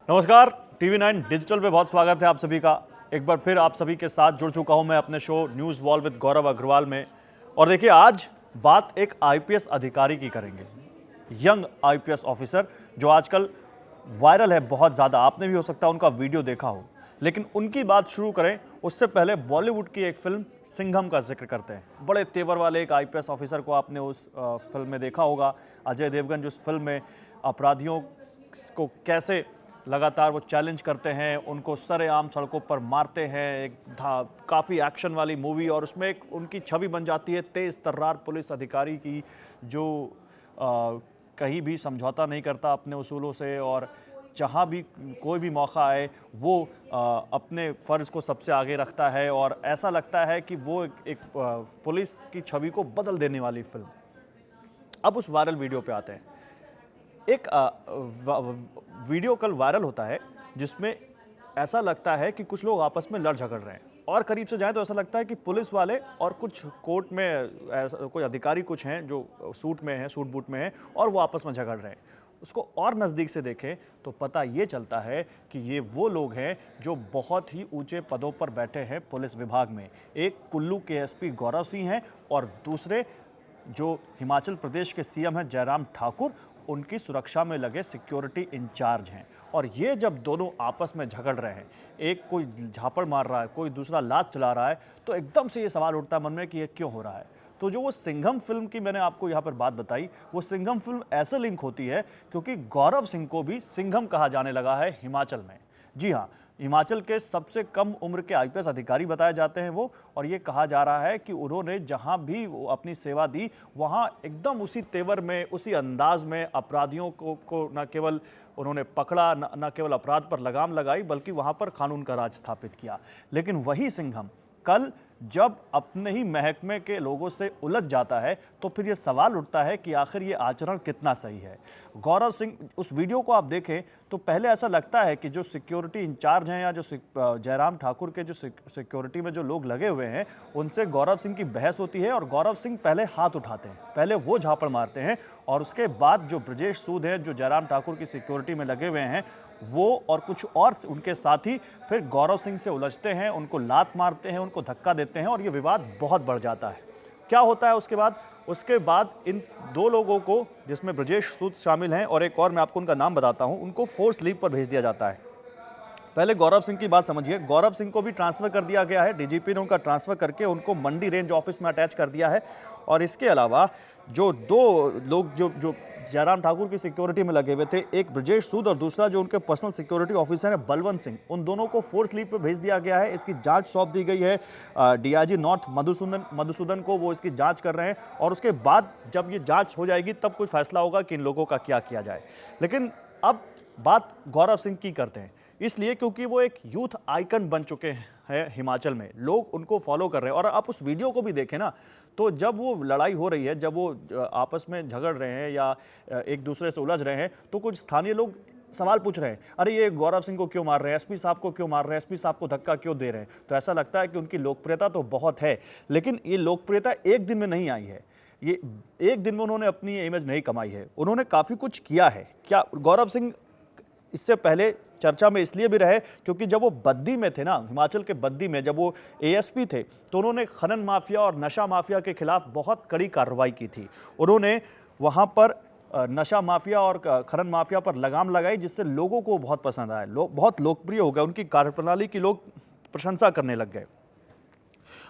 नमस्कार, TV 9 digital पे बहुत स्वागत है आप सभी का। एक बार फिर आप सभी के साथ जुड़ चुका हूं मैं अपने शो न्यूज़ वॉल विद गौरव अग्रवाल में। और देखिए, आज बात एक आईपीएस अधिकारी की करेंगे, यंग आईपीएस ऑफिसर जो आजकल वायरल है बहुत ज़्यादा। आपने भी हो सकता है उनका वीडियो देखा हो। लेकिन उनकी बात शुरू करें उससे पहले बॉलीवुड की एक फिल्म सिंघम का जिक्र करते हैं। बड़े तेवर वाले एक आईपीएस ऑफिसर को आपने उस फिल्म में देखा होगा। अजय देवगन जो इस फिल्म में अपराधियों को कैसे लगातार वो चैलेंज करते हैं, उनको सरेआम सड़कों पर मारते हैं। एक काफ़ी एक्शन वाली मूवी, और उसमें एक उनकी छवि बन जाती है तेज़ तर्रार पुलिस अधिकारी की, जो कहीं भी समझौता नहीं करता अपने उसूलों से, और जहाँ भी कोई भी मौका आए वो अपने फ़र्ज़ को सबसे आगे रखता है। और ऐसा लगता है कि वो एक पुलिस की छवि को बदल देने वाली फिल्म। अब उस वायरल वीडियो पे आते हैं। एक वीडियो कल वायरल होता है जिसमें ऐसा लगता है कि कुछ लोग आपस में लड़ झगड़ रहे हैं, और करीब से जाए तो ऐसा लगता है कि पुलिस वाले और कुछ कोर्ट में ऐसा कोई अधिकारी कुछ हैं जो सूट में हैं, सूट बूट में हैं, और वो आपस में झगड़ रहे हैं। उसको और नज़दीक से देखें तो पता ये चलता है कि ये वो लोग हैं जो बहुत ही ऊंचे पदों पर बैठे हैं पुलिस विभाग में। एक कुल्लू के एसपी गौरव सिंह हैं, और दूसरे जो हिमाचल प्रदेश के सीएम हैं जयराम ठाकुर, उनकी सुरक्षा में लगे सिक्योरिटी इंचार्ज हैं। और ये जब दोनों आपस में झगड़ रहे हैं, एक कोई झापड़ मार रहा है, कोई दूसरा लात चला रहा है, तो एकदम से ये सवाल उठता है मन में कि ये क्यों हो रहा है। तो जो वो सिंघम फिल्म की मैंने आपको यहाँ पर बात बताई, वो सिंघम फिल्म ऐसे लिंक होती है क्योंकि गौरव सिंह को भी सिंघम कहा जाने लगा है हिमाचल में। जी हाँ, हिमाचल के सबसे कम उम्र के आईपीएस अधिकारी बताए जाते हैं वो। और ये कहा जा रहा है कि उन्होंने जहां भी वो अपनी सेवा दी, वहां एकदम उसी तेवर में, उसी अंदाज में अपराधियों को न केवल उन्होंने पकड़ा, न केवल अपराध पर लगाम लगाई, बल्कि वहां पर कानून का राज स्थापित किया। लेकिन वही सिंघम कल जब अपने ही महकमे के लोगों से उलझ जाता है, तो फिर ये सवाल उठता है कि आखिर ये आचरण कितना सही है। गौरव सिंह, उस वीडियो को आप देखें तो पहले ऐसा लगता है कि जो सिक्योरिटी इंचार्ज हैं या जो जयराम ठाकुर के जो सिक्योरिटी में जो लोग लगे हुए हैं, उनसे गौरव सिंह की बहस होती है, और गौरव सिंह पहले हाथ उठाते हैं, पहले वो झापड़ मारते हैं, और उसके बाद जो ब्रजेश सूद हैं जो जयराम ठाकुर की सिक्योरिटी में लगे हुए हैं, वो और कुछ और उनके साथी फिर गौरव सिंह से उलझते हैं, उनको लात मारते हैं, उनको धक्का देते हैं, और ये विवाद बहुत बढ़ जाता है। क्या होता है उसके बाद? उसके बाद इन दो लोगों को, जिसमें ब्रजेश सूद शामिल हैं और एक और, मैं आपको उनका नाम बताता हूं, उनको फोर्स लीव पर भेज दिया जाता है। पहले गौरव सिंह की बात समझिए। गौरव सिंह को भी ट्रांसफर कर दिया गया है, डीजीपी ने उनका ट्रांसफर करके उनको मंडी रेंज ऑफिस में अटैच कर दिया है। और इसके अलावा जो दो लोग जो जो जयराम ठाकुर की सिक्योरिटी में लगे हुए थे, एक ब्रजेश सूद और दूसरा जो उनके पर्सनल सिक्योरिटी ऑफिसर है बलवंत सिंह, उन दोनों को फोर्स लीव पर भेज दिया गया है। इसकी जांच सौंप दी गई है डीआईजी नॉर्थ मधुसूदन को, वो इसकी जांच कर रहे हैं, और उसके बाद जब ये जांच हो जाएगी तब कोई फैसला होगा कि इन लोगों का क्या किया जाए। लेकिन अब बात गौरव सिंह की करते हैं, इसलिए क्योंकि वो एक यूथ आइकन बन चुके हैं हिमाचल में, लोग उनको फॉलो कर रहे हैं। और आप उस वीडियो को भी देखें ना, तो जब वो लड़ाई हो रही है, जब वो आपस में झगड़ रहे हैं या एक दूसरे से उलझ रहे हैं, तो कुछ स्थानीय लोग सवाल पूछ रहे हैं, अरे ये गौरव सिंह को क्यों मार रहे हैं, एसपी साहब को क्यों मार रहे हैं, एसपी साहब को धक्का क्यों दे रहे हैं। तो ऐसा लगता है कि उनकी लोकप्रियता तो बहुत है, लेकिन ये लोकप्रियता एक दिन में नहीं आई है। ये एक दिन में उन्होंने अपनी इमेज नहीं कमाई है, उन्होंने काफ़ी कुछ किया है। क्या गौरव सिंह इससे पहले चर्चा में इसलिए भी रहे क्योंकि जब वो बद्दी में थे ना, हिमाचल के बद्दी में जब वो एएसपी थे, तो उन्होंने खनन माफिया और नशा माफिया के खिलाफ बहुत कड़ी कार्रवाई की थी। उन्होंने वहाँ पर नशा माफिया और खनन माफिया पर लगाम लगाई, जिससे लोगों को बहुत पसंद आया, बहुत लोकप्रिय हो गया, उनकी कार्यप्रणाली की लोग प्रशंसा करने लग गए।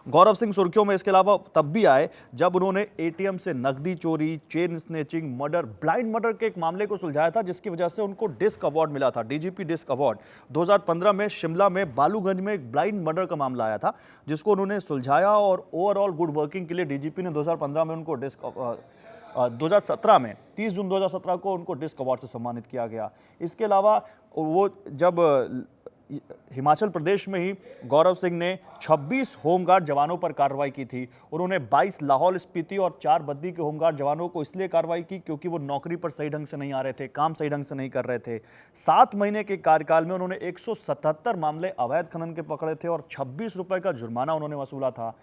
गौरव सिंह सुर्खियों में इसके अलावा तब भी आए जब उन्होंने एटीएम से नकदी चोरी, chain snatching, murder, blind murder के एक मामले को सुलझाया था, जिसकी वजह से उनको डिस्क अवार्ड मिला था, डीजीपी डिस्क अवार्ड। 2015 में शिमला में बालूगंज में एक ब्लाइंड मर्डर का मामला आया था, जिसको उन्होंने सुलझाया, और ओवरऑल गुड वर्किंग के लिए डीजीपी ने 2015 में उनको 2017 में 30 जून 2017 को उनको डिस्क अवार्ड से सम्मानित किया गया। इसके अलावा वो जब हिमाचल प्रदेश में ही गौरव सिंह ने 26 होमगार्ड जवानों पर कार्रवाई की थी। उन्होंने 22 लाहौल स्पीति और 4 बद्दी के होमगार्ड जवानों को इसलिए कार्रवाई की क्योंकि वो नौकरी पर सही ढंग से नहीं आ रहे थे, काम सही ढंग से नहीं कर रहे थे। 7 महीने के कार्यकाल में उन्होंने 177 मामले अवैध खनन के पकड़े थे और 26 रुपए का जुर्माना उन्होंने वसूला था।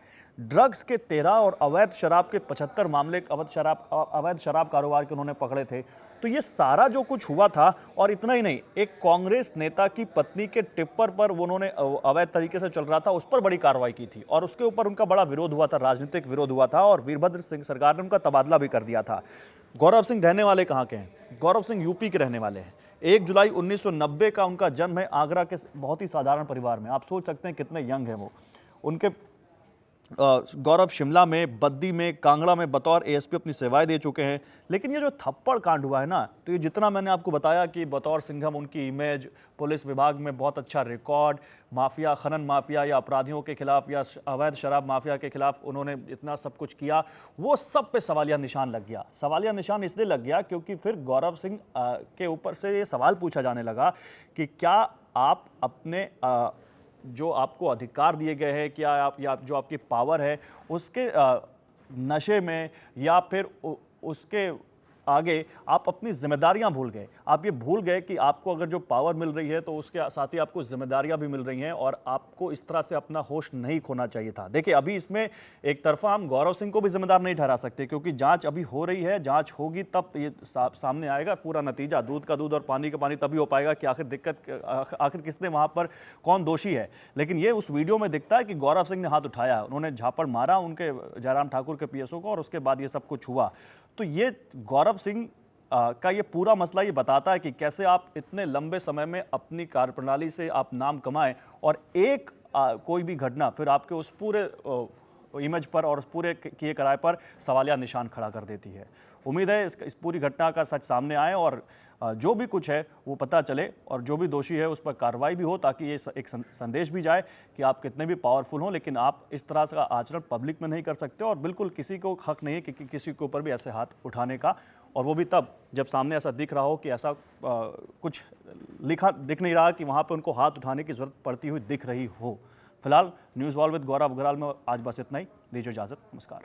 ड्रग्स के 13 और अवैध शराब के 75 मामले, अवैध शराब कारोबार के उन्होंने पकड़े थे। तो ये सारा जो कुछ हुआ था, और इतना ही नहीं, एक कांग्रेस नेता की पत्नी के टिप्पर पर वो उन्होंने अवैध तरीके से चल रहा था, उस पर बड़ी कार्रवाई की थी और उसके ऊपर उनका बड़ा विरोध हुआ था, राजनीतिक विरोध हुआ था, और वीरभद्र सिंह सरकार ने उनका तबादला भी कर दिया था। गौरव सिंह रहने वाले कहाँ के हैं? गौरव सिंह यूपी के रहने वाले हैं। 1 जुलाई 1990 का उनका जन्म है आगरा के बहुत ही साधारण परिवार में। आप सोच सकते हैं कितने यंग हैं वो। उनके गौरव शिमला में, बद्दी में, कांगड़ा में बतौर एएसपी अपनी सेवाएं दे चुके हैं। लेकिन ये जो थप्पड़ कांड हुआ है ना, तो ये जितना मैंने आपको बताया कि बतौर सिंघम उनकी इमेज, पुलिस विभाग में बहुत अच्छा रिकॉर्ड, माफिया, खनन माफिया या अपराधियों के खिलाफ या अवैध शराब माफिया के खिलाफ उन्होंने इतना सब कुछ किया, वो सब पे सवालिया निशान लग गया। सवालिया निशान इसलिए लग गया क्योंकि फिर गौरव सिंह के ऊपर से ये सवाल पूछा जाने लगा कि क्या आप अपने जो आपको अधिकार दिए गए हैं, क्या आप या जो आपकी पावर है उसके नशे में, या फिर उसके आगे आप अपनी जिम्मेदारियां भूल गए। आप ये भूल गए कि आपको अगर जो पावर मिल रही है तो उसके साथ ही आपको जिम्मेदारियां भी मिल रही हैं, और आपको इस तरह से अपना होश नहीं खोना चाहिए था। देखिए, अभी इसमें एक तरफा हम गौरव सिंह को भी जिम्मेदार नहीं ठहरा सकते, क्योंकि जांच अभी हो रही है, जांच होगी तब ये सामने आएगा पूरा नतीजा। दूध का दूध और पानी का पानी तभी हो पाएगा कि आखिर किसने वहां पर कौन दोषी है। लेकिन ये उस वीडियो में दिखता है कि गौरव सिंह ने हाथ उठाया, उन्होंने झापड़ मारा उनके जयराम ठाकुर के पीएसओ को, और उसके बाद ये सब कुछ हुआ। तो ये गौरव सिंह का ये पूरा मसला ये बताता है कि कैसे आप इतने लंबे समय में अपनी कार्यप्रणाली से आप नाम कमाएं, और एक कोई भी घटना फिर आपके उस पूरे इमेज पर और उस पूरे किए कराए पर सवालिया निशान खड़ा कर देती है। उम्मीद है इस पूरी घटना का सच सामने आए, और जो भी कुछ है वो पता चले, और जो भी दोषी है उस पर कार्रवाई भी हो, ताकि ये एक संदेश भी जाए कि आप कितने भी पावरफुल हों, लेकिन आप इस तरह का आचरण पब्लिक में नहीं कर सकते, और बिल्कुल किसी को हक नहीं है कि किसी के ऊपर भी ऐसे हाथ उठाने का, और वो भी तब जब सामने ऐसा दिख रहा हो कि ऐसा कुछ दिख नहीं रहा कि वहाँ पर उनको हाथ उठाने की जरूरत पड़ती हुई दिख रही हो। फिलहाल न्यूज़ वॉल विद गौरव अग्रवाल में आज बस इतना ही। दीजिए इजाज़त, नमस्कार।